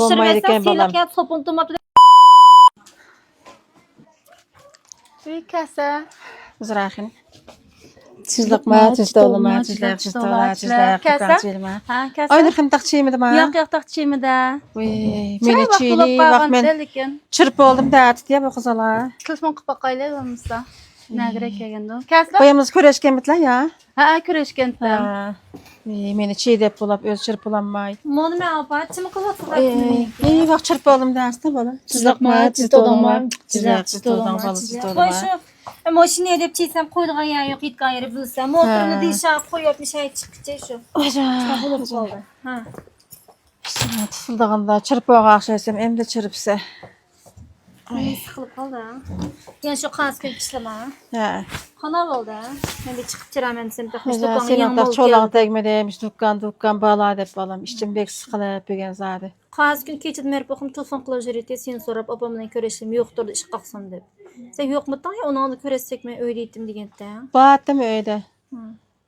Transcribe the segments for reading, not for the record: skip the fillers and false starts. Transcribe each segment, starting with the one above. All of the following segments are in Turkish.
olmaydigan balam. Silak sopun tutmaptı. Bir kasa. Zirahin. Sizlikma, sizdolma, sizlik, kasa. Ha, kasa. Aynı kim takçıyımdı ma? Yok takçıyım da. Meni çiğni, bak men çırp oldum da diye bu kızala. Telefon kapakayla olmuşsa. Ne gerek geldi? Kasa. Koyamız köreşken bitlen ya. Ha, köreşken. Meni çiğ dep bulap, öz çırpılanmay. Monu me apa? Çimi kılatsın. İyi bak çırp oldum derste bana. Sizlikma, sizdolma, sizdolma. Koy şu. Maşını edip çiysem koyduğun ayağı yok, it gayrı bilsem. Motorunu dişe koyup bir şey çıkacak şu. Bulup kaldı. Ha. Tıfıldağında çırp oğa akşaysam, hem de çırpsa. Sıkılıp kaldı ha. Yani şu kas köy pişleme ha. He. Kanav oldu ha. Ben de çıkıp çıramam seni de hoş Güzel, dükkanı senin yanım de olup çolağın geldi. tegme demiş, dükkan bağla dep balam. İşçim bek sıkılıp begen zade. Kas gün keçid merip oxum telefon qılıb jürete seni sorap apamdan köreşim yoxdur da iş qalxsam deb. Sen yoxmu da onu da köreşsek men öydeydim degende ha. Battım öyle.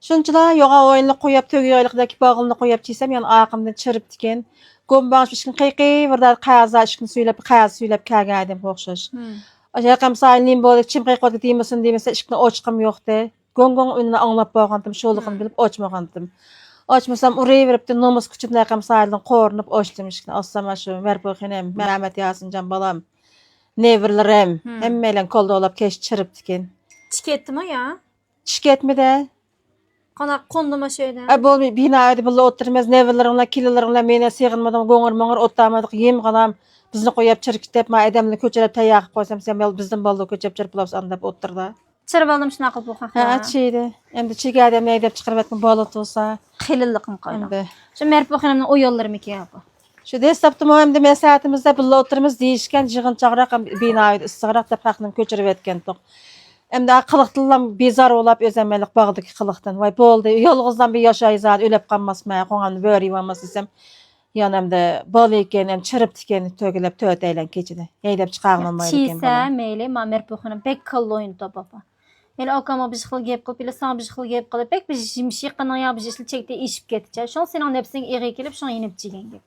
Şunçula yoğa oyunlu koyup tögüyaylıqdaki bağılını koyup çiysem, yani ayaqımdan çırp diken. Gombaş işkin qıyqı, vurda qayaza işkin söylep kagadım oxşaş. Ayaqam sayılıyım bolık, çim qıyqı deymesin demese işkin oçqım yoxdu. Gongon önüne anlap bağandım, şoluqım bilip oçmağandım. Açmasam urayı verip de nomus küçüp nakam sayılın qorunup oçtum işkin. Asama şu, merpo xinem, merhamet yasıncan balam. Neverlerim, hemmeyle kolda olap keş çırp diken. Çiketdim ya. Çiketmi de. Qana qonduma şeyden. Ay bol bina öde bulla oturmaz neverlerimle kilolarımla mene sığınmadım goňur moňur ottamadyk yem galam bizni qoyap çyrk dep ma edemni köçerip tayaq qoysam sen bel bizden balda köçep çırpılap andap oturda. Çırp aldım şuna qıl bu haqda. Ha çeydi. Endi çiğ adam edep çıkarıp etkin balat olsa. Xililliqim qayda. Endi Şu merip oxunamdan o yollarım iki yapı. şu desaptım hem de mesahatimizde bulla oturmaz deyişken jığın çağıraq bina öde ısıqraq da paqnın köçerip etken toq. Hem de qılıqtılan bezar olap özemelik bağdıki qılıqtan. Vay boldu. Yolğuzdan bir yaşay zat ölep qalmasmaya qoňany böri bolmas desem. Yani hem de bal eken hem çırp dikeni tögülep töteylen keçidi. Heydep çıqaglanmaydı eken Çiyse meyle ma merip oxunam pek kıllı oyun topapa. Hele okama bir xil gep qılıp ile sana bir xil gep qılıp pek bir jimşi qana ya bir jisli çekti işip ketçe. Şol senin hepsini iri kelip şol yenip çigen gep.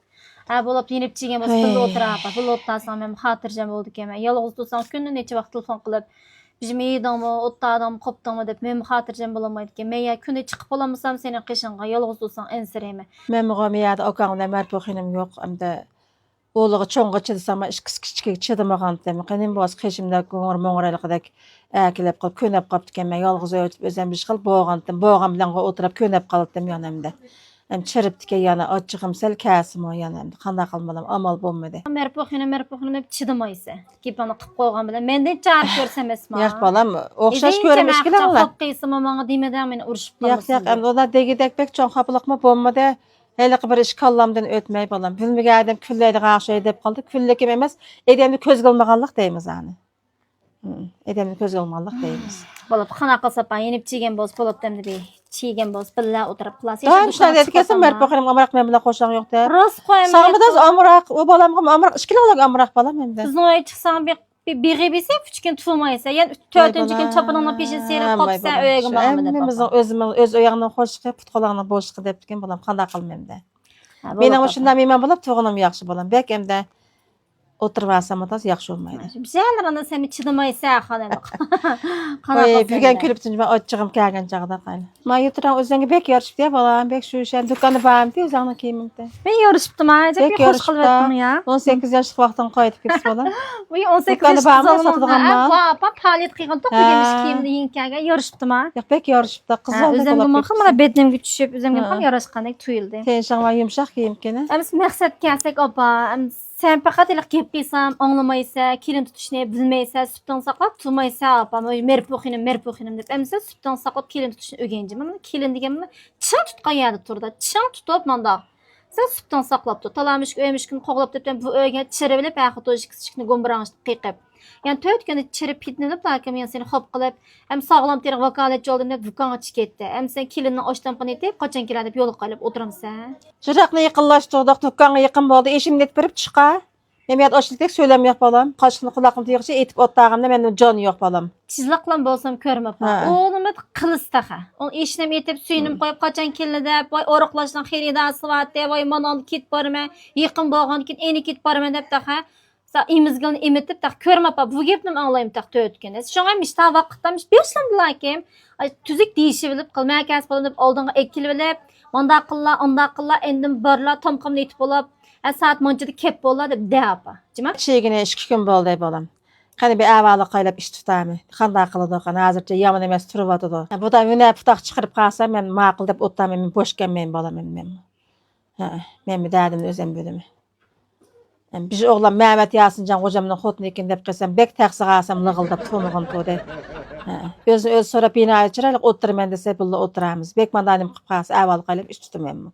Ha bolap yenip çigen bolsa tilla oturapa. Bu lottasam hem xatirjam boldu keme. Yalğız tutsam kündün neçe wagt telefon qılıp bizim iyidamı, ottadam, kopdamı dep men xatirjam bolamaydı ki. Men ya küne çıkıp olamasam senin qışınga yalğız tutsan ensireme. Men mugomiyada okanla merpoxinim yok. Hem de boluğu çoňga çydysam işkis kiçik çydymagand dem. Qanem boğaz qeşimde goňur moňuralyqdak äkilep qılıp könep qapdy ken men yalğız ötüp özem bir şyl boğandym. Boğam bilen oturup könep qaldım ýanamda. Hem çırp dike yana açığım sel käsim o yanamda. Qanda qalmalam amal bolmady. Merip oxunam hep çıdymaysa. Ki bana qıp qoýgan bilen menden çağır görsem esma. Ýaq balam, oxşaş görmüş gile bolar. Qap qysym maňa diýmeden meni uruşup Ýaq ýaq, hem oda degidek bek çoň hapylykma bolmady. Hele bir iş kallamdan ötmey balam. Bilmege adam külleydi gaşy dep qaldy. Küllekim emas, edemni köz gılmaganlyk diýmiz any. Edemni köz gılmaganlyk diýmiz. Bolap xana qasapa yenip çigen bols bolap demdi bir çigen bols billa oturup plas. Ben şuna dedik kesin merp bakarım amrak men bilen hoşan yok der. Ros qoýam. Sağımdaz amrak, o balam amrak, işkili olag amrak balam hem de. Siz noy çıksan bir gibisi küçükün tutulmaysa, yani 4-nji gün çapanyna peşin serip qopsa öýegim bagamy dep. Öz öýagyndan hoşky, putqalagyna boşky dep diken balam kanda qalmam hem de. Mening şunda memen bolap toğunum ýaxşy balam. Bek hem de oturup alsam da ýaxşy bolmaýdy. Bizler ana sen çıdymaysa xananyk. Birgen külüptün ben açığım kälgen çagda galy. Ma ýetirän özüňe bek ýarşyp diýip balam, bek şu şen dükany barym diýip özüňe kemimde. Ben ýarşypdym ha, jek hoş kılýatdym ya. 18 ýaşlyk wagtyň goýup gitip balam. Bu 18 ýaşlyk satdygan Papa palet qygan top demiş kiyimde ýinkäge ýarşypdym ha. Ýok bek ýarşypda kızal Özümge mahmara bednemge düşüp özümge ham ýaraşkandyk tuýuldy. Sen şaňa ýumşak kiyimkene. Ems maksat käsek apa, sen pakat ile gep qiysam, anlamaysa, kelin tutuşny bilmeýse, süpden saklap tutmaýsa apa, merip oxunam dep. Emse süpden saklap kelin tutuşny ögenjim. Ama kelin digen çyň tutgan ýerde turda, çyň tutup manda. Sen süpden saklap tut. Talamış öýmüşkin qoglap depden bu öýge çirebilip ähli tojik kiçikni gomburaňyşyp qyqyp. Yani töýtkende çirip pitnelip lakim ýa seni hop qylyp, hem saglam terig wakaletçi boldum dep dükana çyketdi. Hem sen kelinni oçtampany etip, qaçan keler dep ýoly galyp oturamsa. Jyrakny ýykynlaşdyrdyk, dükana ýykyn boldy, eşim net berip çyka. Memiyat oşlitek söylemiyor balam. Kaşını kulağımı duyuqça etip ottağımda menden canı yok balam. Çizlaqlan bolsam körme Ha. apa. Oğlum kılıs taxa. Ol işlem etip suyunum koyup kaçan kelinde boy oroqlaşdan xeridası var de boy manal kit barma. Yaqın bolğan kit eni kit barma dep taxa. Sa imizgilni emitip tax körme apa. Bu gepnim anlayım tax tötkenes. Şoňam ta wagtdamış beşlamdylar kim. Ay tüzik deyişi bilip qılmaya kas bolanıp oldunğa ekil bilip onda qılla endim barla tomqamni etip bolap. Saat monçada kep bolar dep de apa. Jima? Şeygine 2 gün bolday balam. Qani bir avalı qaylap iş tutamy. Qanday qılıdy qana hazırca yaman emes turup atydy. Bu da mene putak çıkırıp qalsa men maqul dep otdam men boş gelmeyin balam men. Ha, men mi dadim özem bölümü. Biz oğlan Mehmet Yasıncan hocamın hotunu ekin dep qesem bek taxsı qalsam lığıldap tomuğum tode. Öz sonra binaya çıraylık otur men dese bulla oturamız. Bek mandanim qıp qalsa avalı qaylap iş tutum men.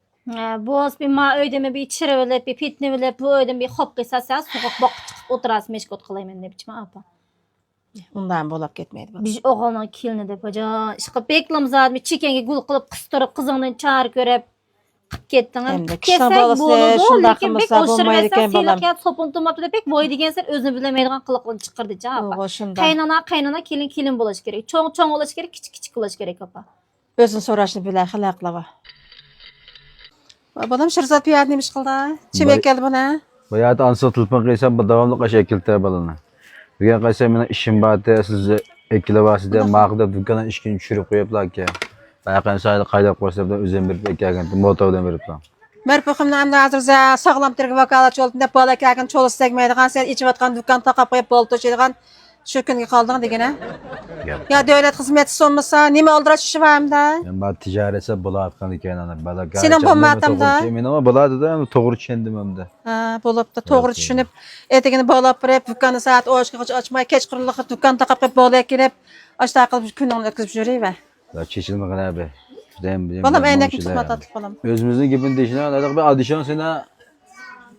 Bu os bir ma öydeme bir çırıvılıp bir pitni bilip bu öydem bir hop qısasa soğuk bok çıkıp oturası meşgul qılayım ne biçim apa. Ondan bolap ketmeydi balam. Biz oğlan kilini dep hoca. Şıqı beklam zadmi çekenge gul qılıp qıstırıp qızından çağır görüp qıp kettin. Hem de kişinin balası şunda qılmasa bolmaydı eken balam. Silak sopun tumaptı dep pek boy degen sen özünü bilemeydigan qılıqlını çıqırdı ja apa. O şunda. Kaynana kilin bolaş gerek. Çoğ olaş gerek, kiçik olaş gerek apa. Özün soraşını bile xilaqlava. Balam Şirzat piyad nemiş qıldı? Çemek geldi bana. Bayat ansa tulpan qaysam bu davamlı qaş ekiltə balana. Bugün qaysam mena işim batı siz ekile vasıda mağda dükkana işkin çürüp qoyuplar ki. Bayaqan sayda qaydaq qoysa da özüm bir ekəgən motovdan beriplar. Merpuxumna amda hazırza sağlam tergi vakalat oldu dep bala kagın çolos tegmeydigan sen içip atkan dükkan taqap qoyup boldu şeydigan şu günge qaldın degene. Ya devlet hizmeti sonmasa nime oldıra şişivamda? Men ba tijaretse bula atqan eken ana bala. Senin bommatamda? Men ama buladı da toğru çendim hemde. Ha, bolup da toğru düşünüp etegini bolap berip dükkanı saat 3'ga açmay keç qırılıqı dükkan taqap qoyup bola kirip aşta qılıp günüňi ötküzüp jüribe. Da keçilme qana be. Balam eynekni tutma tatlı balam. Özümüzün gibin deşine aladık bir adişan sene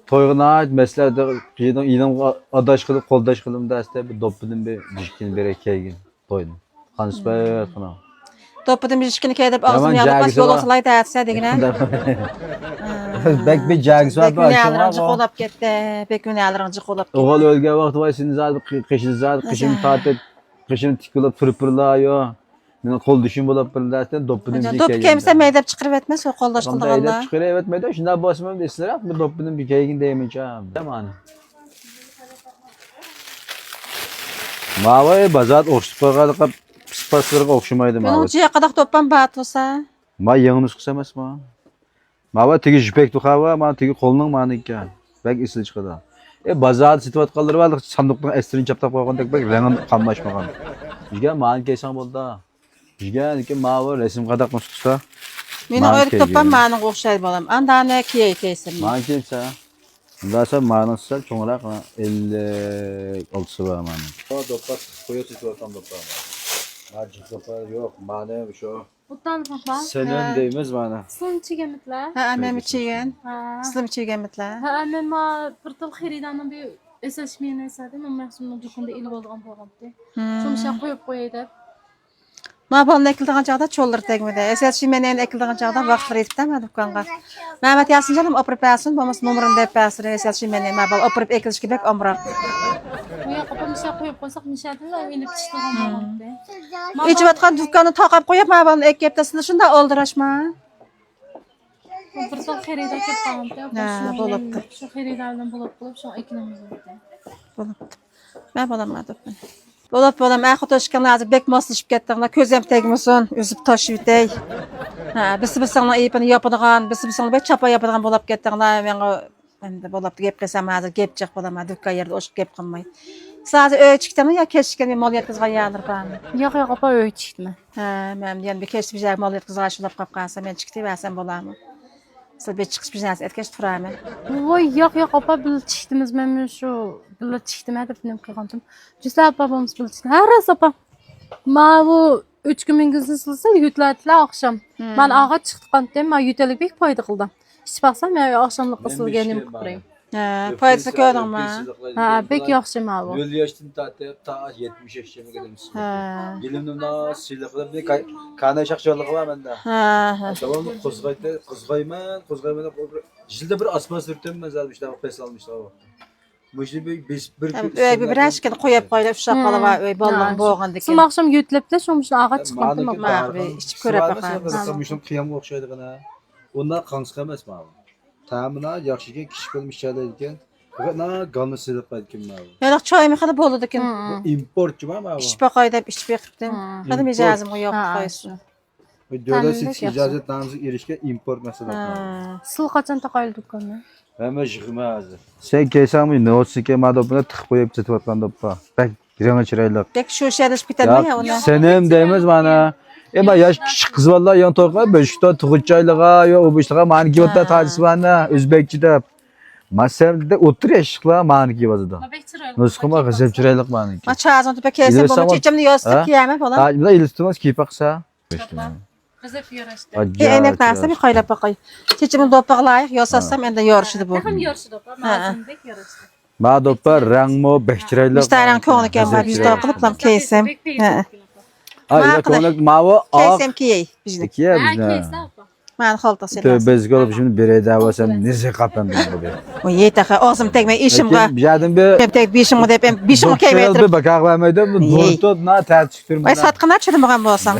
toyğuna meslerde inan adaş qılıp qoldaş qılım da asta bir dopudun bir dişkin berek kegin toydum. Qansbay qana. Topudan bir işkini kedip ağzını Yaman yalıp baş jagisi var. bolaqlay dağıtsa degene. Bek bir jagis var Bekmini aşağı. alırıncı qolap ketdi. Bekmini alırıncı qolap ketdi. Oğul ölge vaqtı var seni zat qışın zat qışın tatet qışın tikilip pırpırlayo. Men qol düşün bolap birlasdan dopudun bir Top kemse meydep çıqırıp etmez o qoldaş Qanda qıldığında. çıqır evet meydan şunda basmam desler bir dopudun bir kegin deyemeyeceğim. Tamam. Mava bazat oxşupaga qap spaslarga oxşumaydı Ben mava. o ciye qadaq toppan bat olsa. Ma yağınız qısa emas ma. Mava tigi jipek tuqava ma tigi qolning mani ekan. Bek isli chiqadi. Bazat situat qaldırıp aldık sandıqdan estrini çaptap qo'ygandek bek rangin qamlashmagan. Bizga mani kaysan bo'ldi. Bizga ki mava resim qadaq tutsa. Meni öyle toppan mani qo'xshaydi bolam. Andane kiye keysin. Mani kelsa. Ndasa mani sal cho'ngroq 56 var mani. O dopat qo'yib situatdan dopat. Macik dopat yo'q, mani shu. Utan papa. Senin deymiz mani. Sun çigemitler. Ha, amem içigen. Ha. Islim içigen mitla. Ha, annen ma bir tel xeridanın bir esasmiyene esadim. Ama maxsumda dükanda ili bolğan bolğandı. Şoňşa koyup koyaydı. Ma balın ekildiğin çağda çollar tegmedi. Esas şu menen ekildiğin çağda vaqtlar etip ma dükkanğa. Mehmet Yasin canım operup pasın, bomas numarını dep pasır. Esas şu menen ma bal operup ekiliş kibek omrar. Bu yaqapa mişa koyup koysak mişadilla inip tişdigan bolğandı. İçip atkan dükkanı taqap qoyup ma balın ek keptasında şunda olduraşma. Bir tel xerida kep qaldı. Ha, bolupdu. Şu xeridadan bolup şu ekilimiz oldu. Bolupdu. Ma balam ma dop. Bolam axı toşkan azı bek moslaşıp ketdiğinde közem tegmesin, üzüp taşıyıp dey. Ha, bisi-bisini iyipini yapıdığan, bisi-bisini bek çapa yapıdığan bolap ketdiğinde men de bolap gep qesam azı gep çık bolam, dükkan yerde oşup gep qılmay. Sadece öy çıktım ya keşken mol yetkizgan yağdır bam. Yo'q yaqapa öy çıktı. Ha, men diyen bir keş bir jäg mol yetkizgan şulap qap qalsa men çıktı ve sen bolamı. Sil bir çıkış bir jäs etkeş turamı. Voy yo'q yaqapa bil çıktımız men şu bil çıktım edip nem qilgandim. Justa babamız bil çıktı. Har sapa. Ma bu 3 gün mingizini silsa yutlatlar akşam. Ben ağa çıktıqan dem ma yutelik bek payda qıldım. Hiç baxsam men akşamlık qısılganim qıpırayım. Ha, faydası gördün mü? Ha, bek yaxşı ma bu. 0 yaşdan ta 70 yaşa geldim. Ha. Gelimdim da silahlar bir kana şaqşalığı var mende. Ha, ha. Devamlı qızğayman. Jilde bir asma sürtüm mezar işte pes almışlar o. Müşri bir Öy bir aşkın koyup koyup uşaq bala var öy ballan boğandı ki. Sım akşam götülepde şomuş ağa çıkıntım apa. Mağrı, içip körep bakarız. Müşrim qiyam o'xshaydigina. Undan qansiq emas ma'lum. Ta'mina yaxshi ekan, kichik bo'lib ishlaydi ekan. Na qonni silib qaytgan ma'lum. Yo'q choy mexana boludu ki. Importchi ma'lum. İş bakaydı, iş bekipdim. Hadım icazım o yok koysun. Davlat ijozat namsiz erishgan import masalan. Sil qachon taqaylı dükkanı? Hamma yig'ma hozir. Sen kelsangmi, no'tsika madobini tiqib qo'yib ketayotgan doppa. Bak, yangi chiroyli. Bek şu şerif bitadimi ya ona? Senem deymiz mana. Ema yosh kichik qiz vallar yon to'rqa Beshikda tug'utchayliga yo o'bishtaga maniki o'tda tajisbanda o'zbekcha deb. Masamda o'tir yashiklar maniki yozdi. Nusxama g'azab chiroyli maniki. Ma çağızın tüpe kelse bu çeçimni yostuk kiyame falan. Ha, bular iltimos kiypaqsa. Qizib yurashdi. Enek narsa bir qaylap bakay. Çeçimni dopaqlayıq, yosassam endi yoruşudu bu. Ham yorishdi apa, mazindek yorishdi. Ma doppa rangmo behchiroyli. Müstahran ko'ngli kem var, biz doqılıplam keysem. Ay, ko'nglik mavi oq. Keysem kiyey bizni. Kiye Ha, bizni. keysa apa. Man xaltası. Tövbezga olib şimdi bir davasam neze qapan bu. O yetaqa ağzım tegme işimga. Bijadim bir Hem tek bişim dep hem bişim keymetirip. bakaq vermeydi bu durtu na tartıştırma. Ay satqınlar çırmıgan bolsam.